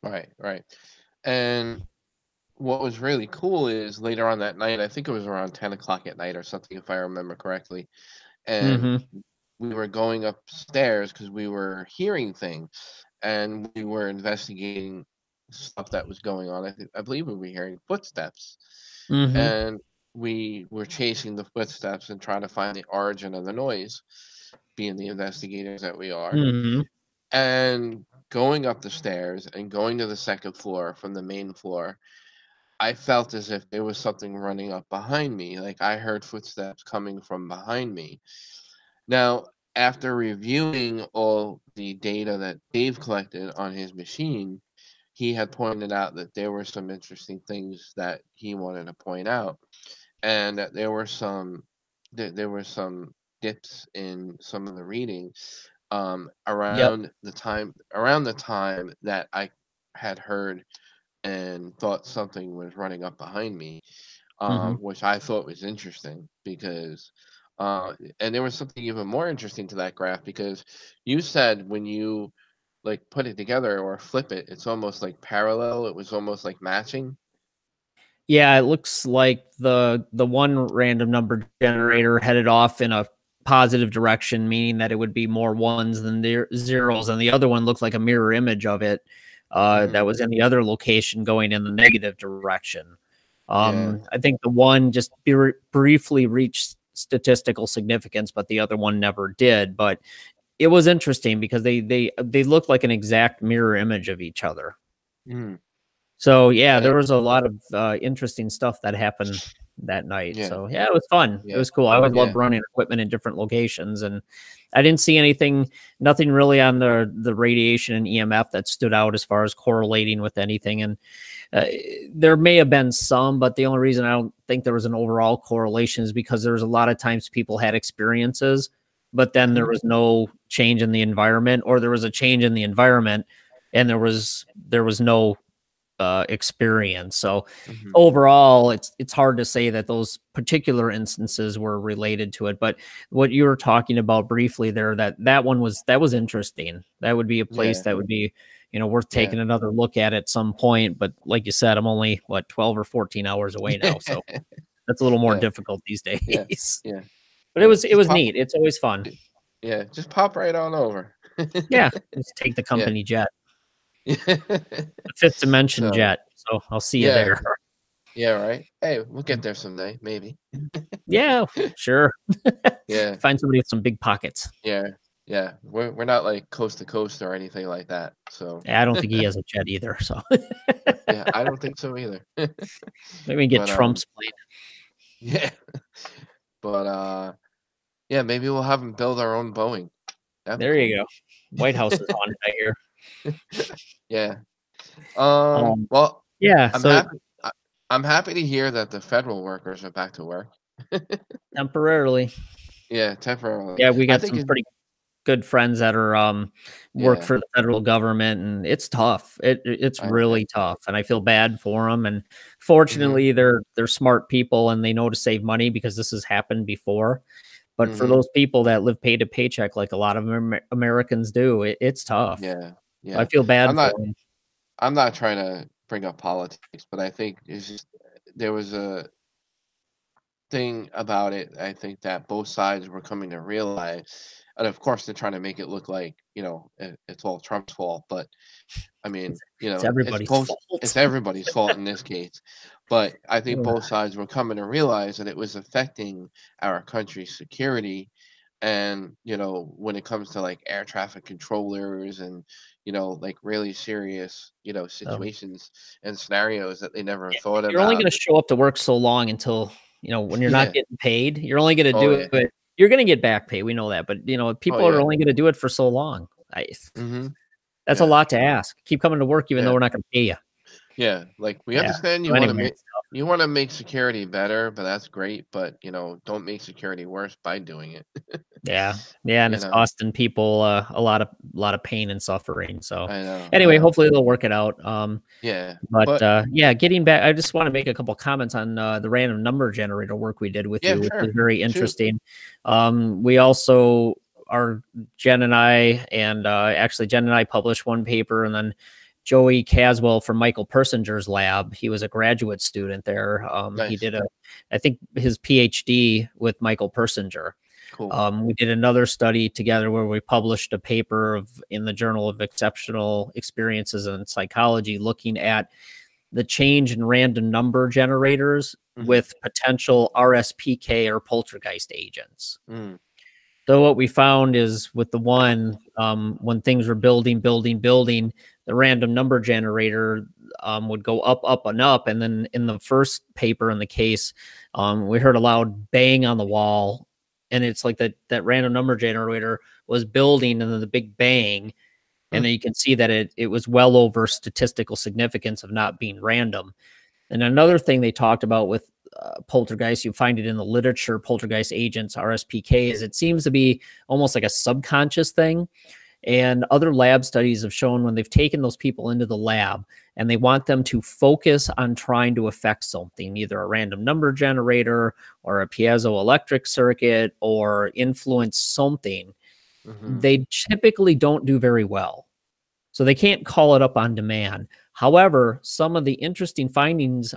Right, right. And what was really cool is later on that night, I think it was around 10 o'clock at night or something, if I remember correctly, and Mhm. we were going upstairs because we were hearing things and we were investigating stuff that was going on. I believe we were hearing footsteps, Mhm. and we were chasing the footsteps and trying to find the origin of the noise, being the investigators that we are. Mhm. And going up the stairs and going to the second floor from the main floor, I felt as if there was something running up behind me. Like I heard footsteps coming from behind me. Now, after reviewing all the data that Dave collected on his machine, he had pointed out that there were some interesting things that he wanted to point out, and that there were some dips in some of the reading Yep. around the time that I had heard and thought something was running up behind me, Mhm. which I thought was interesting because, and there was something even more interesting to that graph because you said when you like put it together or flip it, it's almost like parallel. It was almost like matching. Yeah, it looks like the one random number generator headed off in a positive direction, meaning that it would be more ones than zeros, and the other one looked like a mirror image of it that Hmm. was in the other location going in the negative direction. Yeah. I think the one just briefly reached statistical significance, but the other one never did. But it was interesting because they looked like an exact mirror image of each other. Mm. So, yeah, Uh, there was a lot of, interesting stuff that happened that night. yeah. So, yeah, it was fun. It Yeah. was cool. I always Yeah. loved running equipment in different locations, and I didn't see nothing really on the radiation and EMF that stood out as far as correlating with anything, and, uh, there may have been some, but the only reason I don't think there was an overall correlation is because there was a lot of times people had experiences, but then there Hmm. was no change in the environment, or there was a change in the environment, and there was no experience. So Hmm. overall, it's hard to say that those particular instances were related to it. But what you were talking about briefly there, that was interesting. That would be a place Yeah. that would be, worth Yeah. taking another look at some point. But like you said, I'm only 12 or 14 hours away now, so that's a little more Yeah. difficult these Yeah. days. Yeah. But it Yeah. was it was neat. It's always fun. Yeah. Just pop right on over. Yeah, just take the Yeah. company jet, the fifth dimension So jet. So I'll see you yeah. there. Yeah. Right. Hey, we'll get there someday, maybe. Yeah, sure. Yeah. Find somebody with some big pockets. Yeah. Yeah. We're not like coast to coast or anything like that. So Yeah, I don't think he has a jet either, so yeah, I don't think so either. maybe we can get But Trump's plane. yeah. But yeah, maybe we'll have them build our own Boeing. That'd be There cool. you go. White House is on it, I hear. Yeah. Um, Well, yeah, I'm so happy. I, I'm happy to hear that the federal workers are back to work. temporarily. Yeah, temporarily. Yeah, we I got think some it. pretty good friends that are, work Yeah, for the federal government, and it's tough. It's I bet. really tough, and I feel bad for them. And Mhm. fortunately, they're smart people, and they know to save money because this has happened before. But for Mhm. those people that live pay to paycheck like a lot of Americans do, it's tough. Yeah. I Yeah. feel I'm bad for not. them. I'm not trying to bring up politics, but I think it's just there was a thing about it. I think that both sides were coming to realize, and of course they're trying to make it look like it's all Trump's fault, but I It's mean, it's it's everybody's both fault. it's everybody's fault in this case. But I think Ugh, both sides were coming to realize that it was affecting our country's security. And, when it comes to like air traffic controllers and, like really serious, so, situations and scenarios that they never yeah, thought you're only about. gonna show up to work so long until, when you're not Yeah. getting paid, you're only gonna Oh do yeah. it. You're gonna get back pay, we know that, but, Oh people are yeah. only gonna do it for so long. Mm-hmm. That's a Yeah. lot to ask. Keep coming to work even though Yeah. we're not gonna pay you. Yeah. Like we Yeah. understand So you want to anyway, make You wanna make security better, but that's great, but, don't make security worse by doing it, Yeah. Yeah, and you it's know? costing people, a lot of pain and suffering, so, I know, I anyway, know. hopefully they'll work it out, Yeah, but, but yeah, getting back I just wanna make a couple comments on, the random number generator work we did with yeah, you, which was sure. very Shoot. interesting. We also our Jen and I and, actually, Jen and I published one paper, and then Joey Caswell from Michael Persinger's lab, he was a graduate student there, he Nice. did I think his PhD with Michael Persinger. Cool. We did another study together where we published a paper in the Journal of Exceptional Experiences in Psychology, looking at the change in random number generators Mhm. with potential RSPK or poltergeist agents. Mm. So what we found is with the one, when things were building, the random number generator would go up, up, and up. And then in the first paper in the case, we heard a loud bang on the wall, and it's like that random number generator was building, and then the big bang, and Hmm. then you can see that it was well over statistical significance of not being random. And another thing they talked about with poltergeist, you find it in the literature, poltergeist agents, RSPK, is it seems to be almost like a subconscious thing. And other lab studies have shown when they've taken those people into the lab and they want them to focus on trying to affect something, either a random number generator or a piezoelectric circuit or influence something, Mhm. they typically don't do very well. So they can't call it up on demand. However, some of the interesting findings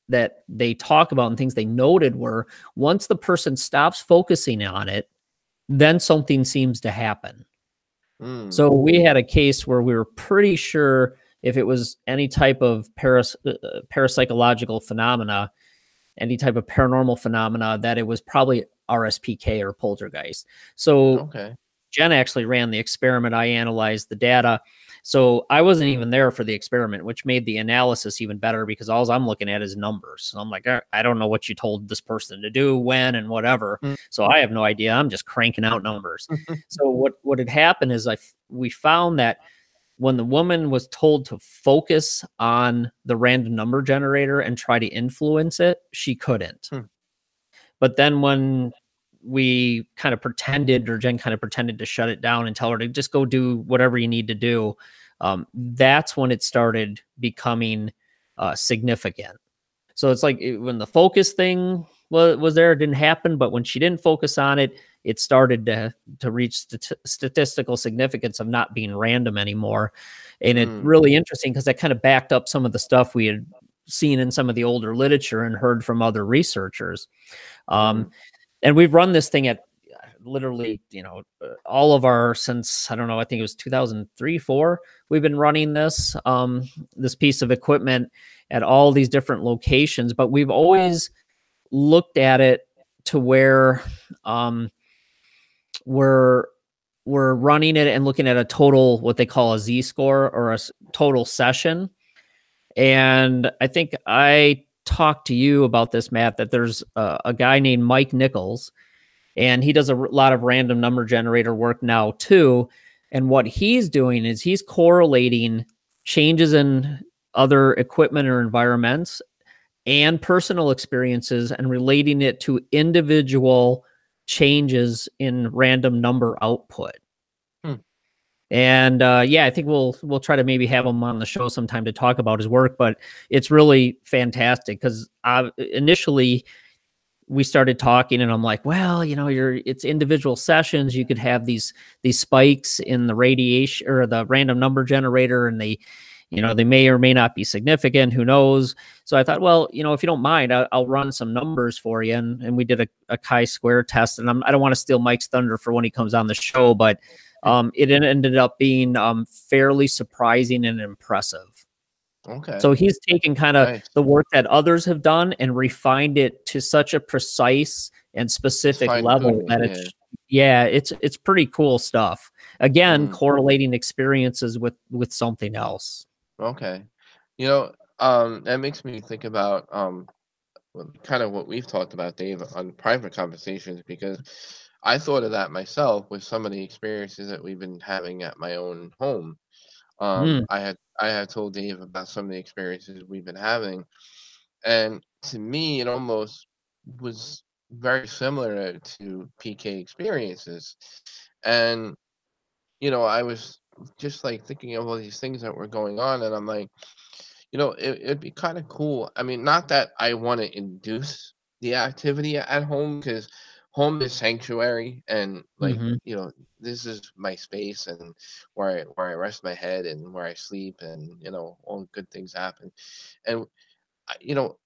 that they talk about and things they noted were once the person stops focusing on it, then something seems to happen. Mm. So we had a case where we were pretty sure if it was any type of parapsychological phenomena, any type of paranormal phenomena, that it was probably RSPK or poltergeist. So Okay. Jen actually ran the experiment. I analyzed the data. So I wasn't even there for the experiment, which made the analysis even better because all I'm looking at is numbers. So I'm like, I don't know what you told this person to do, when, and whatever. Mm. So I have no idea. I'm just cranking out numbers. So what had happened is we found that when the woman was told to focus on the random number generator and try to influence it, she couldn't. Hmm. But then when we kind of pretended, or Jen kind of pretended to shut it down and tell her to just go do whatever you need to do, that's when it started becoming significant. So it's like when the focus thing was there, it didn't happen. But when she didn't focus on it, it started to reach statistical significance of not being random anymore. And it Mm. really interesting because that kind of backed up some of the stuff we had seen in some of the older literature and heard from other researchers. Um, Mm. and we've run this thing at literally, all of our since I don't know, I think it was 2003, 4. We've been running this piece of equipment at all these different locations, but we've always looked at it to where um, we're we're running it and looking at a total, what they call a Z score or total session. And I think I talked to you about this, Matt, that there's a guy named Mike Nichols, and he does a lot of random number generator work now too. And what he's doing is he's correlating changes in other equipment or environments and personal experiences and relating it to individual changes in random number output. Hmm. And yeah, I think we'll try to maybe have him on the show sometime to talk about his work. But it's really fantastic because initially we started talking, and I'm like, well, it's individual sessions. You could have these spikes in the radiation or the random number generator, and they may or may not be significant. Who knows? So I thought, well, if you don't mind, I'll run some numbers for you. And we did a chi-square test, and I don't want to steal Mike's thunder for when he comes on the show, but it ended up being fairly surprising and impressive. Okay. So he's taken kind of Nice. the work that others have done and refined it to such a precise and It's specific level fine-tuning it, that yeah. it's pretty cool stuff. Again, Mm. correlating experiences with something else. Okay. That makes me think about, kind of what we've talked about, Dave, on private conversations, because I thought of that myself with some of the experiences that we've been having at my own home. Mm, I had told Dave about some of the experiences we've been having, and to me, it almost was very similar to PK experiences. And, I was just like thinking of all these things that were going on, and I'm like, it'd be kind of cool. I mean, not that I want to induce the activity at home, because home is sanctuary, and like, Mhm. this is my space, and where I rest my head, and where I sleep, and all good things happen. And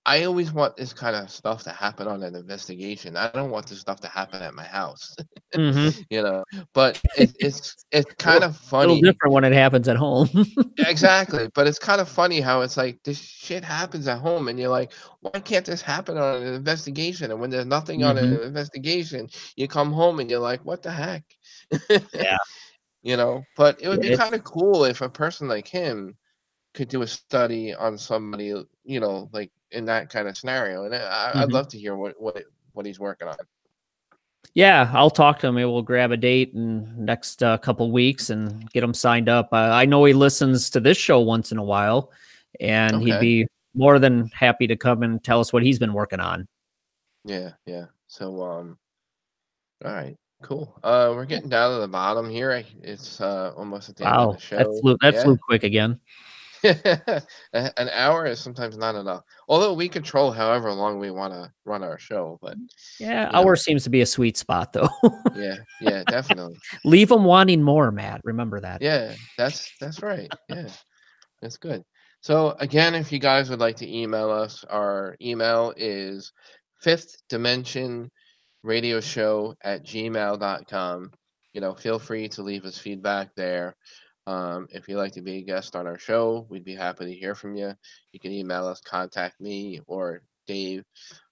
I always want this kind of stuff to happen on an investigation. I don't want this stuff to happen at my house, Mhm. you know. But it's kind Little of little funny. different when it happens at home. Exactly, but it's kind of funny how it's like this shit happens at home, and you're like, why can't this happen on an investigation? And when there's nothing on Mhm. an investigation, you come home and you're like, what the heck? Yeah. But it would Yeah, be kind it's of cool if a person like him could do a study on somebody, like in that kind of scenario. And I'd mhm. love to hear what he's working on. Yeah, I'll talk to him, and we'll grab a date in next, couple weeks and get him signed up. I know he listens to this show once in a while, and he'd Okay. be more than happy to come and tell us what he's been working on. Yeah, yeah. So, all right, cool. We're getting down to the bottom here. It's almost at the end of the Wow, that show. flew Yeah. quick again. An hour is sometimes not enough. Although we control however long we want to run our show, but Yeah, you hour know, seems to be a sweet spot, though. yeah, yeah, definitely. Leave them wanting more, Matt, remember that. Yeah, that's right. Yeah, that's good. So again, if you guys would like to email us, our email is fifth dimension radio show at gmail.com. Feel free to leave us feedback there. If you'd like to be a guest on our show, we'd be happy to hear from you. You can email us, contact me or Dave,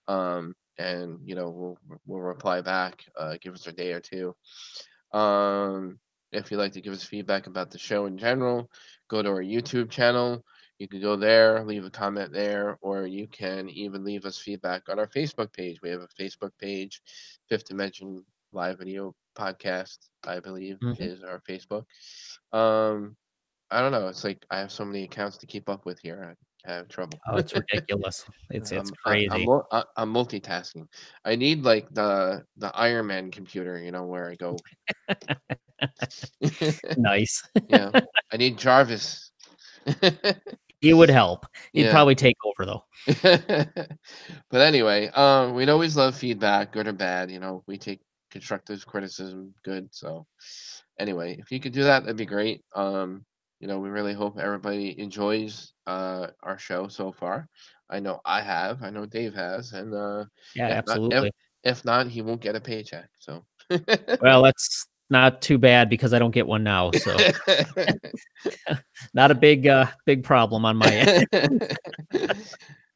and we'll reply back. Give us a day or two. If you'd like to give us feedback about the show in general, go to our YouTube channel. You can go there, leave a comment there, or you can even leave us feedback on our Facebook page. We have a Facebook page, Fifth Dimension Live Video Podcast, I believe, Mhm. is our Facebook. Um, I don't know. It's like I have so many accounts to keep up with here. I have trouble. Oh, it's ridiculous. It's I'm crazy. I'm multitasking. I need like the Iron Man computer, where I go. Nice. Yeah, I need Jarvis. He would help. He'd Yeah. probably take over, though. But anyway, we'd always love feedback, good or bad. We take constructive criticism, good. So anyway, if you could do that, that'd be great. We really hope everybody enjoys our show so far. I know I have. I know Dave has, and Yeah, if not, if absolutely. if not, he won't get a paycheck. So. Well, that's not too bad because I don't get one now, so not a big problem on my end.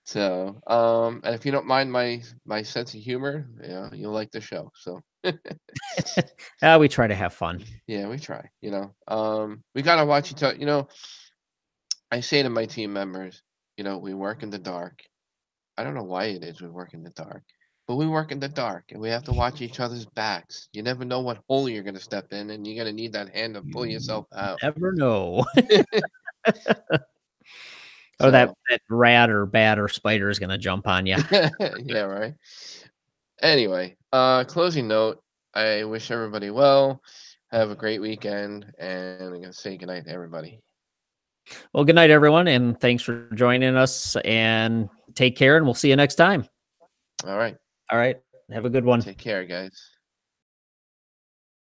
So, and if you don't mind my sense of humor, you'll like the show. So, We try to have fun. yeah, we try. We gotta watch each other. I say to my team members, we work in the dark. I don't know why it is we work in the dark, but we work in the dark, and we have to watch each other's backs. You never know what hole you're gonna step in, and you're gonna need that hand to pull You yourself out. never know. Or that So, that rat or bat or spider is gonna jump on you. yeah, right. Anyway, closing note, I wish everybody well. Have a great weekend, and I'm gonna say goodnight to everybody. Well, good night, everyone, and thanks for joining us, and take care, and we'll see you next time. All right, All right. Have a good one. take care, guys.